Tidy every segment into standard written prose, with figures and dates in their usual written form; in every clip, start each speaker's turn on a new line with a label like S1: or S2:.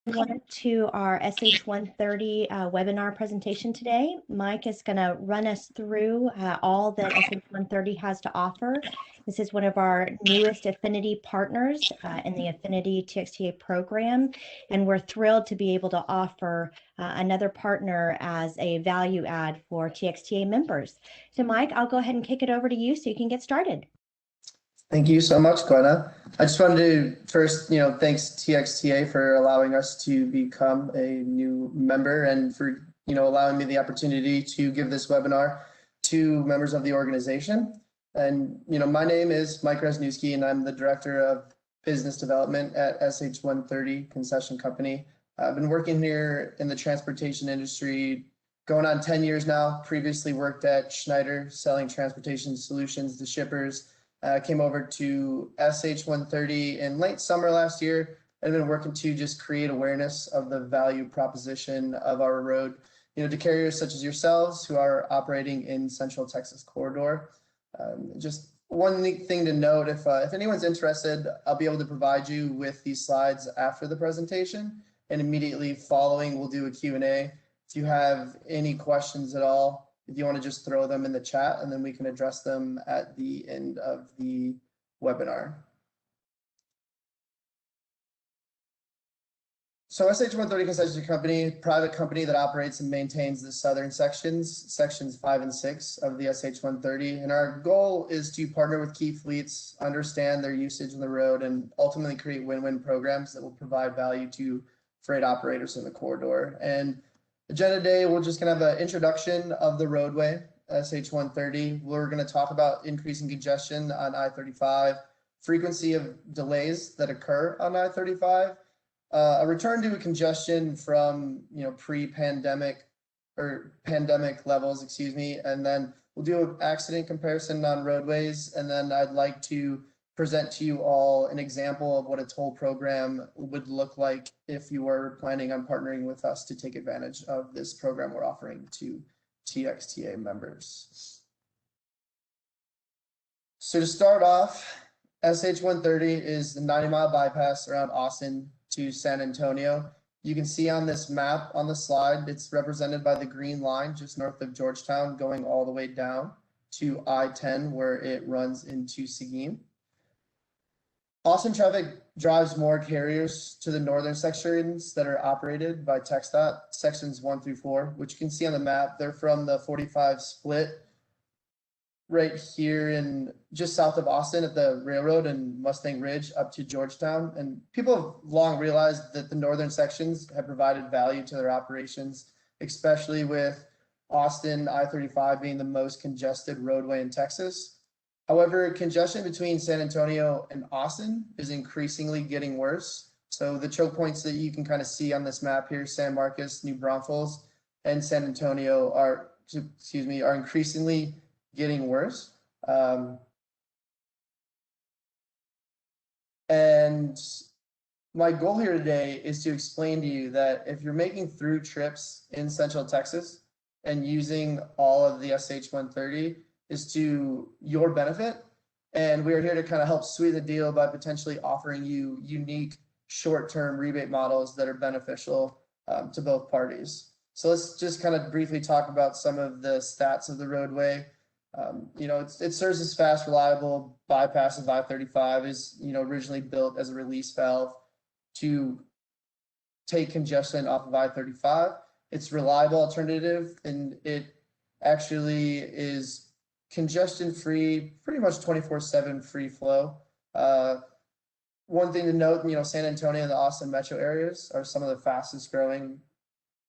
S1: Everyone to our SH130 webinar presentation today. Mike is going to run us through all that SH130 has to offer. This is one of our newest Affinity partners in the Affinity TXTA program, and we're thrilled to be able to offer another partner as a value add for TXTA members. So Mike, I'll go ahead and kick it over to you so you can get started.
S2: Thank you so much, Glenna. I just wanted to first, thanks TXTA for allowing us to become a new member and for, allowing me the opportunity to give this webinar to members of the organization. And, my name is Mike Resniewski, and I'm the Director of Business Development at SH130 Concession Company. I've been working here in the transportation industry going on 10 years now. Previously worked at Schneider selling transportation solutions to shippers. Came over to SH130 in late summer last year and been working to just create awareness of the value proposition of our road, to carriers such as yourselves who are operating in Central Texas corridor. Just one neat thing to note, if anyone's interested, I'll be able to provide you with these slides after the presentation, and immediately following we'll do a Q&A. If you have any questions at all, if you want to just throw them in the chat, and then we can address them at the end of the webinar. So SH130 Concession Company, private company that operates and maintains the southern sections 5 and 6 of the SH130. And our goal is to partner with key fleets, understand their usage on the road, and ultimately create win-win programs that will provide value to freight operators in the corridor. And agenda today, we're just going to have an introduction of the roadway, SH130. We're going to talk about increasing congestion on I35, frequency of delays that occur on I35, a return to congestion from pre-pandemic or pandemic levels, and then we'll do an accident comparison on roadways, and then I'd like to present to you all an example of what a toll program would look like if you were planning on partnering with us to take advantage of this program we're offering to TXTA members. So to start off, SH130 is the 90-mile bypass around Austin to San Antonio. You can see on this map on the slide, it's represented by the green line just north of Georgetown going all the way down to I-10 where it runs into Seguin. Austin traffic drives more carriers to the northern sections that are operated by TxDOT, sections 1 through 4, which you can see on the map. They're from the 45 split right here in just south of Austin at the railroad and Mustang Ridge up to Georgetown. And people have long realized that the northern sections have provided value to their operations, especially with Austin I-35 being the most congested roadway in Texas. However, congestion between San Antonio and Austin is increasingly getting worse. So the choke points that you can kind of see on this map here, San Marcos, New Braunfels, and San Antonio are increasingly getting worse. And my goal here today is to explain to you that if you're making through trips in Central Texas and using all of the SH130, is to your benefit, and we are here to kind of help sweeten the deal by potentially offering you unique short-term rebate models that are beneficial to both parties. So let's just kind of briefly talk about some of the stats of the roadway. It serves as fast, reliable bypass of I-35. Is originally built as a release valve to take congestion off of I-35. It's a reliable alternative, and it actually is congestion free, pretty much 24/7 free flow. One thing to note, San Antonio and the Austin metro areas are some of the fastest growing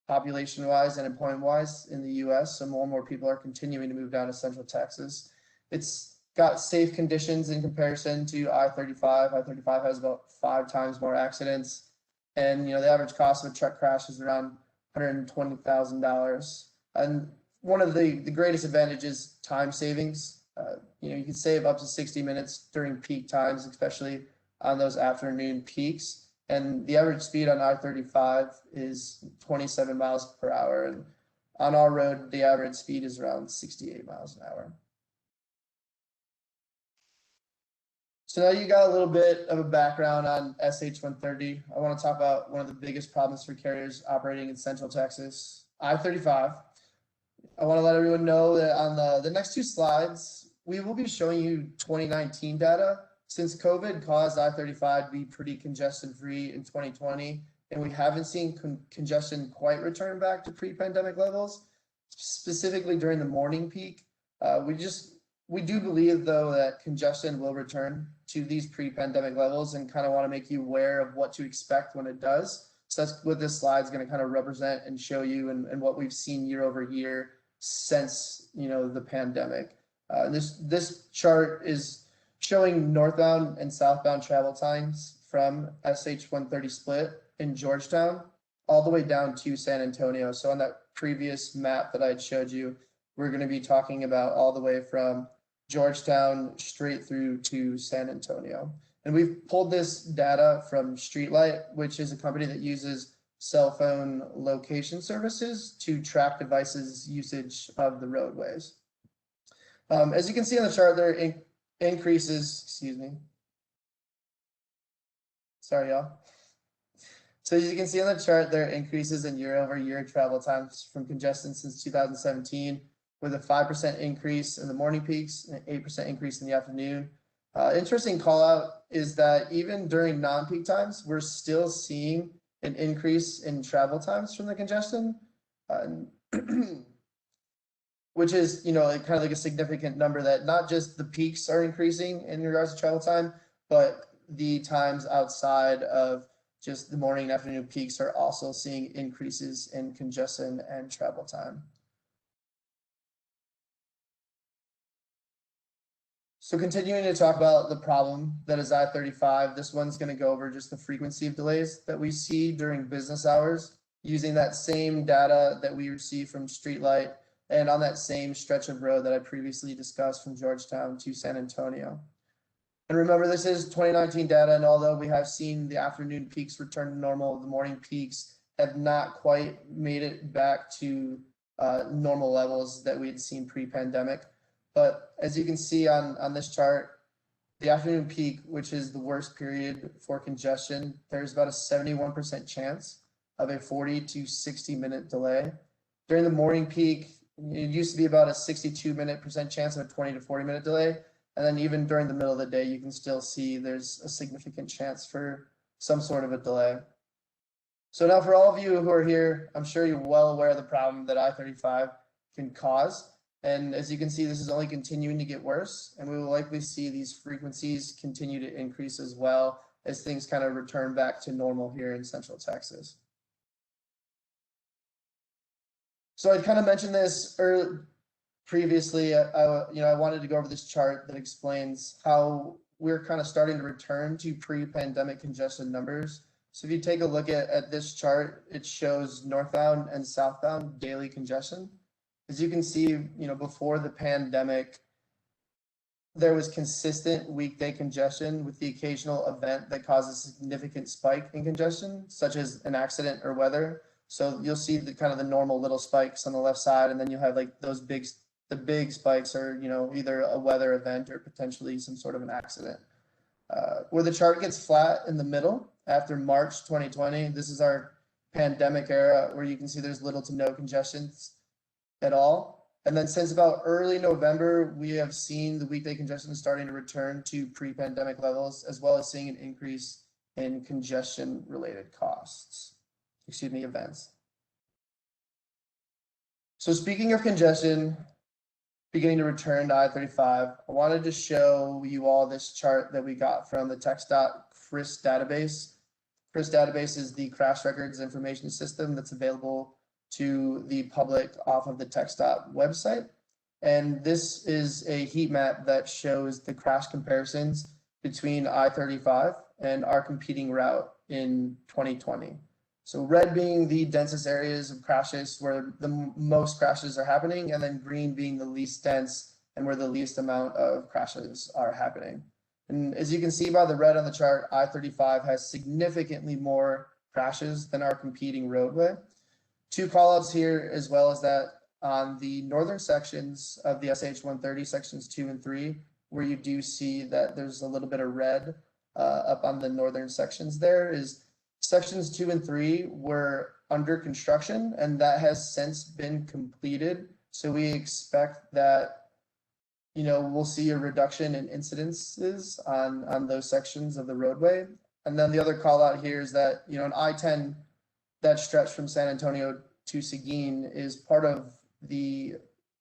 S2: population wise and employment wise in the US. So more and more people are continuing to move down to Central Texas. It's got safe conditions in comparison to I-35. I-35 has about 5 times more accidents. And the average cost of a truck crash is around $120,000. And one of the greatest advantages, time savings. You can save up to 60 minutes during peak times, especially on those afternoon peaks. And the average speed on I-35 is 27 miles per hour. And on our road, the average speed is around 68 miles an hour. So now you got a little bit of a background on SH-130. I want to talk about one of the biggest problems for carriers operating in Central Texas, I-35. I want to let everyone know that on the next two slides, we will be showing you 2019 data since COVID caused I-35 to be pretty congestion free in 2020, and we haven't seen congestion quite return back to pre-pandemic levels, specifically during the morning peak. We do believe though that congestion will return to these pre-pandemic levels, and kind of want to make you aware of what to expect when it does. So that's what this slide is going to kind of represent and show you, and what we've seen year over year since the pandemic. This chart is showing northbound and southbound travel times from SH-130 split in Georgetown all the way down to San Antonio. So on that previous map that I had showed you, we're going to be talking about all the way from Georgetown straight through to San Antonio. And we've pulled this data from Streetlight, which is a company that uses cell phone location services to track devices' usage of the roadways. As you can see on the chart, there are increases, excuse me. Sorry, y'all. So as you can see on the chart, there are increases in year-over-year travel times from congestion since 2017, with a 5% increase in the morning peaks and an 8% increase in the afternoon. Interesting call out is that even during non-peak times, we're still seeing an increase in travel times from the congestion, which is, kind of like a significant number, that not just the peaks are increasing in regards to travel time, but the times outside of just the morning and afternoon peaks are also seeing increases in congestion and travel time. So continuing to talk about the problem that is I-35, this one's going to go over just the frequency of delays that we see during business hours, using that same data that we receive from Streetlight and on that same stretch of road that I previously discussed from Georgetown to San Antonio. And remember, this is 2019 data, and although we have seen the afternoon peaks return to normal, the morning peaks have not quite made it back to normal levels that we had seen pre-pandemic. But as you can see on this chart, the afternoon peak, which is the worst period for congestion, there's about a 71% chance of a 40 to 60 minute delay. During the morning peak, it used to be about a 62% chance of a 20 to 40 minute delay. And then even during the middle of the day, you can still see there's a significant chance for some sort of a delay. So now for all of you who are here, I'm sure you're well aware of the problem that I-35 can cause. And as you can see, this is only continuing to get worse, and we will likely see these frequencies continue to increase as well as things kind of return back to normal here in Central Texas. So I kind of mentioned this previously. I wanted to go over this chart that explains how we're kind of starting to return to pre-pandemic congestion numbers. So if you take a look at this chart, it shows northbound and southbound daily congestion. As you can see, before the pandemic, there was consistent weekday congestion with the occasional event that causes a significant spike in congestion, such as an accident or weather. So you'll see the kind of the normal little spikes on the left side, and then you have like the big spikes are, either a weather event or potentially some sort of an accident. Where the chart gets flat in the middle after March 2020, this is our pandemic era, where you can see there's little to no congestions at all. And then since about early November, we have seen the weekday congestion starting to return to pre-pandemic levels, as well as seeing an increase in congestion related events. So speaking of congestion beginning to return to I-35, I wanted to show you all this chart that we got from the TxDOT-CRIS database. CRIS database is the crash records information system that's available to the public off of the TxDOT website. And this is a heat map that shows the crash comparisons between I-35 and our competing route in 2020. So red being the densest areas of crashes where the most crashes are happening, and then green being the least dense and where the least amount of crashes are happening. And as you can see by the red on the chart, I-35 has significantly more crashes than our competing roadway. Two callouts here, as well as that on the northern sections of the SH-130, sections 2 and 3, where you do see that there's a little bit of red up on the northern sections there is sections 2 and 3 were under construction, and that has since been completed. So we expect that, we'll see a reduction in incidences on those sections of the roadway. And then the other call out here is that, an I-10, that stretch from San Antonio to Seguin is part of the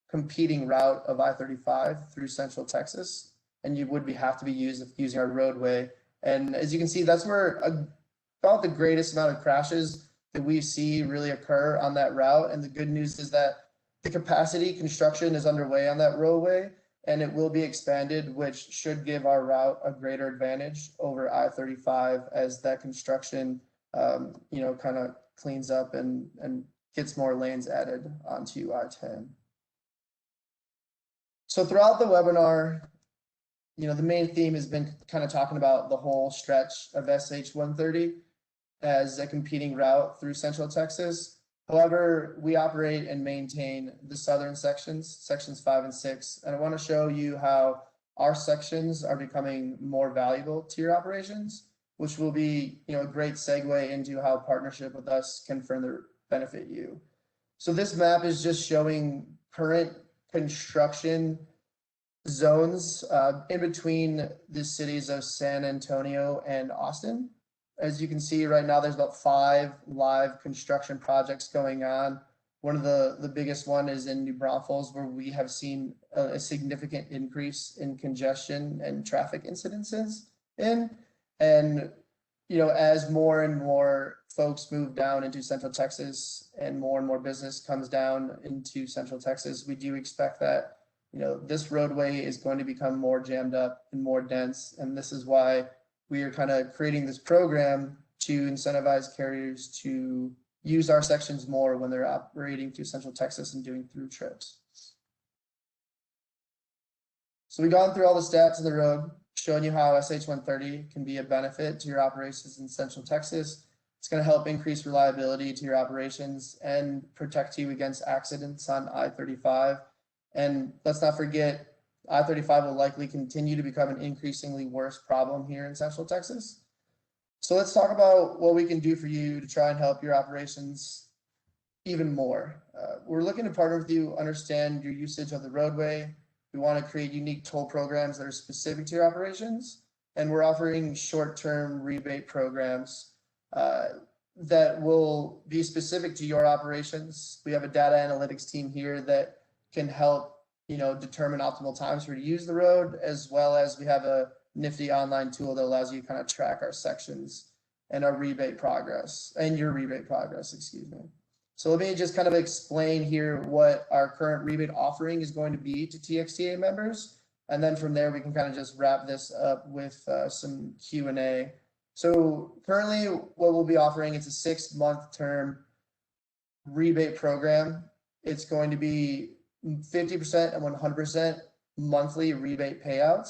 S2: competing route of I-35 through Central Texas, and you would have to be using our roadway. And as you can see, that's where about the greatest amount of crashes that we see really occur on that route. And the good news is that the capacity construction is underway on that roadway, and it will be expanded, which should give our route a greater advantage over I-35 as that construction, kind of cleans up and gets more lanes added onto I-10. So throughout the webinar, the main theme has been kind of talking about the whole stretch of SH-130 as a competing route through Central Texas. However, we operate and maintain the southern sections 5 and 6, and I want to show you how our sections are becoming more valuable to your operations, which will be, a great segue into how partnership with us can further benefit you. So this map is just showing current construction zones in between the cities of San Antonio and Austin. As you can see right now, there's about 5 live construction projects going on. One of the biggest one is in New Braunfels, where we have seen a significant increase in congestion and traffic incidences in. And, as more and more folks move down into Central Texas and more business comes down into Central Texas, we do expect that, this roadway is going to become more jammed up and more dense. And this is why we are kind of creating this program to incentivize carriers to use our sections more when they're operating through Central Texas and doing through trips. So we've gone through all the stats of the road, showing you how SH-130 can be a benefit to your operations in Central Texas. It's going to help increase reliability to your operations and protect you against accidents on I-35. And let's not forget, I-35 will likely continue to become an increasingly worse problem here in Central Texas. So let's talk about what we can do for you to try and help your operations even more. We're looking to partner with you, understand your usage of the roadway. We want to create unique toll programs that are specific to your operations. And we're offering short-term rebate programs that will be specific to your operations. We have a data analytics team here that can help determine optimal times for you to use the road, as well as we have a nifty online tool that allows you to kind of track our sections and our rebate progress and your rebate progress, excuse me. So let me just kind of explain here what our current rebate offering is going to be to TXTA members. And then from there, we can kind of just wrap this up with some Q&A. So currently what we'll be offering, it's a 6-month term rebate program. It's going to be 50% and 100% monthly rebate payouts.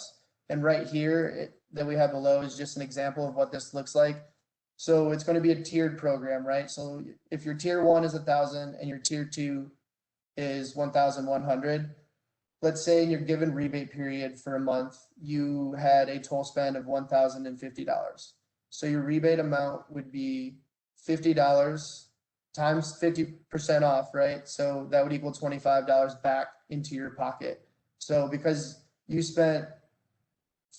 S2: And right here that we have below is just an example of what this looks like. So it's going to be a tiered program, right? So if your tier 1 is 1,000 and your tier 2 is 1,100, let's say in your given rebate period for a month, you had a toll spend of $1,050. So your rebate amount would be $50 times 50% off, right? So that would equal $25 back into your pocket. So because you spent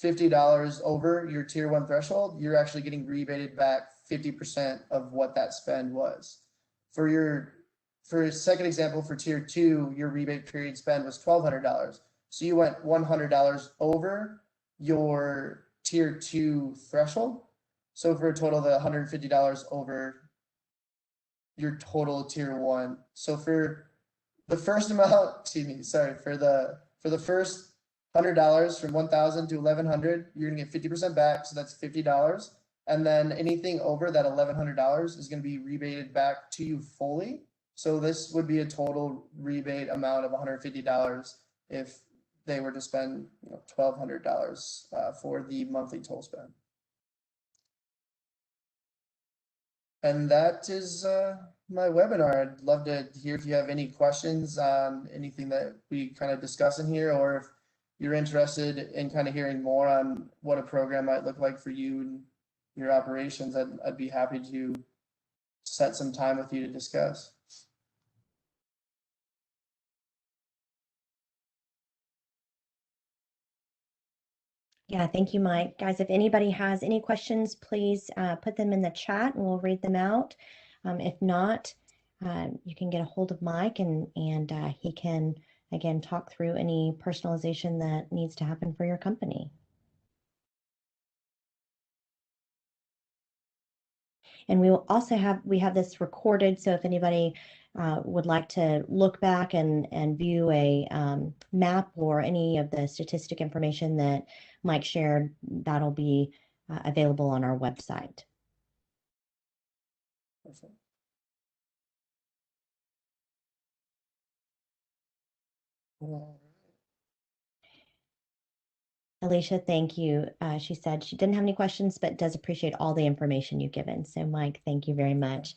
S2: $50 over your tier 1 threshold, you're actually getting rebated back 50% of what that spend was. For a second example, for tier 2, your rebate period spend was $1,200. So you went $100 over your tier 2 threshold. So for a total of $150 over your total tier 1. So for the first amount, for the first $100 from 1,000 to 1,100, you're gonna get 50% back, so that's $50. And then anything over that $1,100 is gonna be rebated back to you fully. So this would be a total rebate amount of $150 if they were to spend $1,200 for the monthly toll spend. And that is my webinar. I'd love to hear if you have any questions on anything that we kind of discuss in here, or if you're interested in kind of hearing more on what a program might look like for you and your operations, I'd be happy to set some time with you to discuss.
S1: Yeah, thank you, Mike. Guys, if anybody has any questions, please put them in the chat and we'll read them out. If not, you can get a hold of Mike and he can, again, talk through any personalization that needs to happen for your company. And we will also have this recorded, so if anybody would like to look back and view a map or any of the statistic information that Mike shared, that'll be available on our website.
S2: Perfect.
S1: Alicia, thank you. She said she didn't have any questions, but does appreciate all the information you've given. So Mike, thank you very much.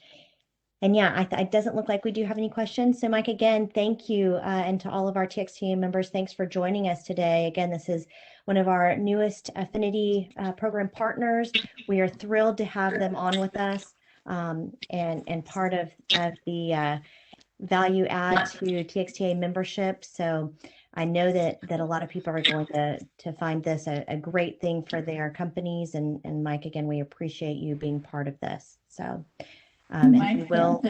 S1: And yeah, it doesn't look like we do have any questions. So Mike, again, thank you. And to all of our TXTA members, thanks for joining us today. Again, this is one of our newest Affinity program partners. We are thrilled to have them on with us and part of the value add to TXTA membership. So I know that a lot of people are going to find this a great thing for their companies. And Mike, again, we appreciate you being part of this. So
S3: Mike,
S1: and we will.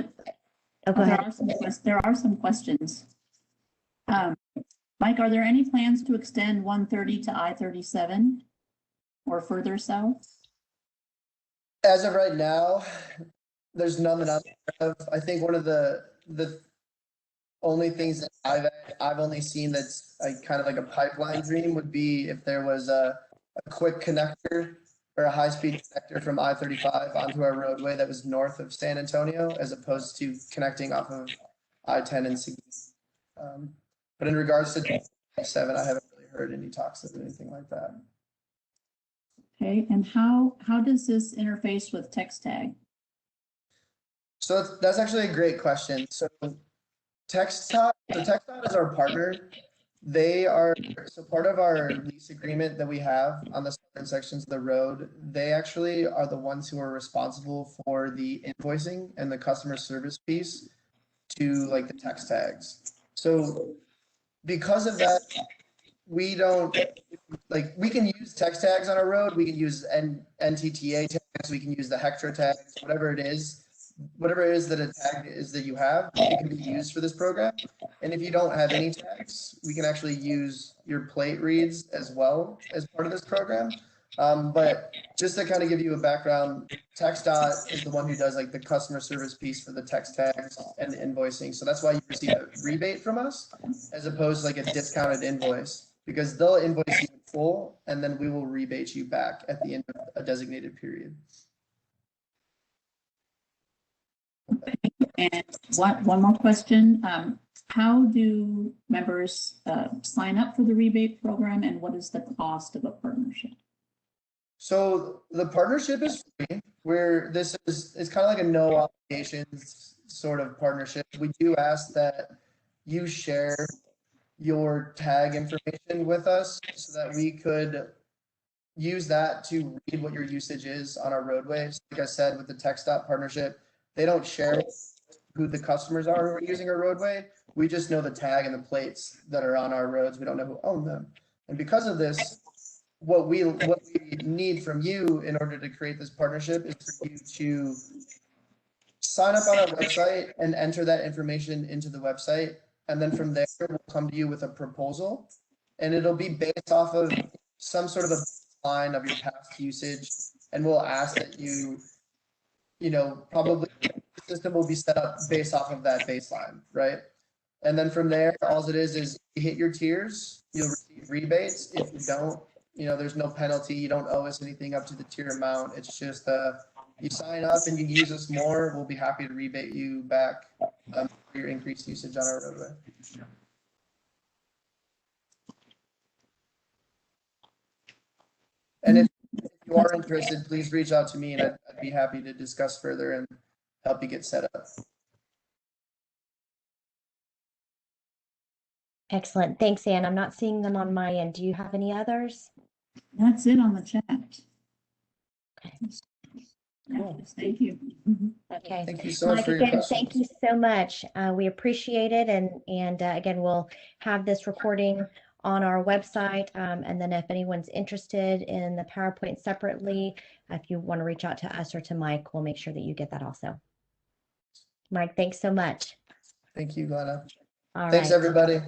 S1: Oh, go ahead.
S3: There are some questions. Mike, are there any plans to extend 130 to I-37 or further south?
S2: As of right now, there's none that I'm aware of. I think one of the only things that I've only seen that's like kind of like a pipeline dream would be if there was a quick connector or a high-speed connector from I-35 onto our roadway that was north of San Antonio, as opposed to connecting off of I-10 and Seguin. But in regards to 7, I haven't really heard any talks of anything like that.
S3: Okay, and how does this interface with text tag?
S2: So that's actually a great question. So TextDot is our partner. They are, so part of our lease agreement that we have on the southern sections of the road, they actually are the ones who are responsible for the invoicing and the customer service piece to like the text tags. So because of that, we don't, like, we can use text tags on our road, we can use NTTA tags, we can use the Hectra tags, whatever it is that a tag is that you have, it can be used for this program. And if you don't have any tags, we can actually use your plate reads as well as part of this program. But just to kind of give you a background, TextDot is the one who does like the customer service piece for the text tags and the invoicing. So that's why you receive a rebate from us as opposed to like a discounted invoice, because they'll invoice you in full and then we will rebate you back at the end of a designated period.
S3: And one more question. How do members sign up for the rebate program, and what is the cost of a partnership?
S2: So the partnership is free, where this is kind of like a no obligations sort of partnership. We do ask that you share your tag information with us so that we could use that to read what your usage is on our roadways. Like I said, with the TextDot partnership, they don't share who the customers are who are using our roadway. We just know the tag and the plates that are on our roads. We don't know who own them. And because of this, what we need from you in order to create this partnership is for you to sign up on our website and enter that information into the website. And then from there, we'll come to you with a proposal, and it'll be based off of some sort of a line of your past usage. And we'll ask that you probably the system will be set up based off of that baseline, right? And then from there, all it is you hit your tiers, you'll receive rebates. If you don't, there's no penalty. You don't owe us anything up to the tier amount. It's just you sign up and you use us more, we'll be happy to rebate you back for your increased usage on our roadway. And if you are interested, please reach out to me and I'd be happy to discuss further and help you get set up.
S1: Excellent. Thanks, Ann. I'm not seeing them on my end. Do you have any others?
S3: That's it on the chat.
S1: Okay.
S3: Yeah,
S2: Cool.
S3: thank you.
S1: Okay.
S2: Thank you so much
S1: Mike,
S2: for your
S1: again, thank you
S2: questions.
S1: so much. We appreciate it. And again, we'll have this recording on our website. And then if anyone's interested in the PowerPoint separately, if you want to reach out to us or to Mike, we'll make sure that you get that also. Mike, thanks so much.
S2: Thank you, Glenna.
S1: All
S2: Thanks,
S1: right.
S2: everybody.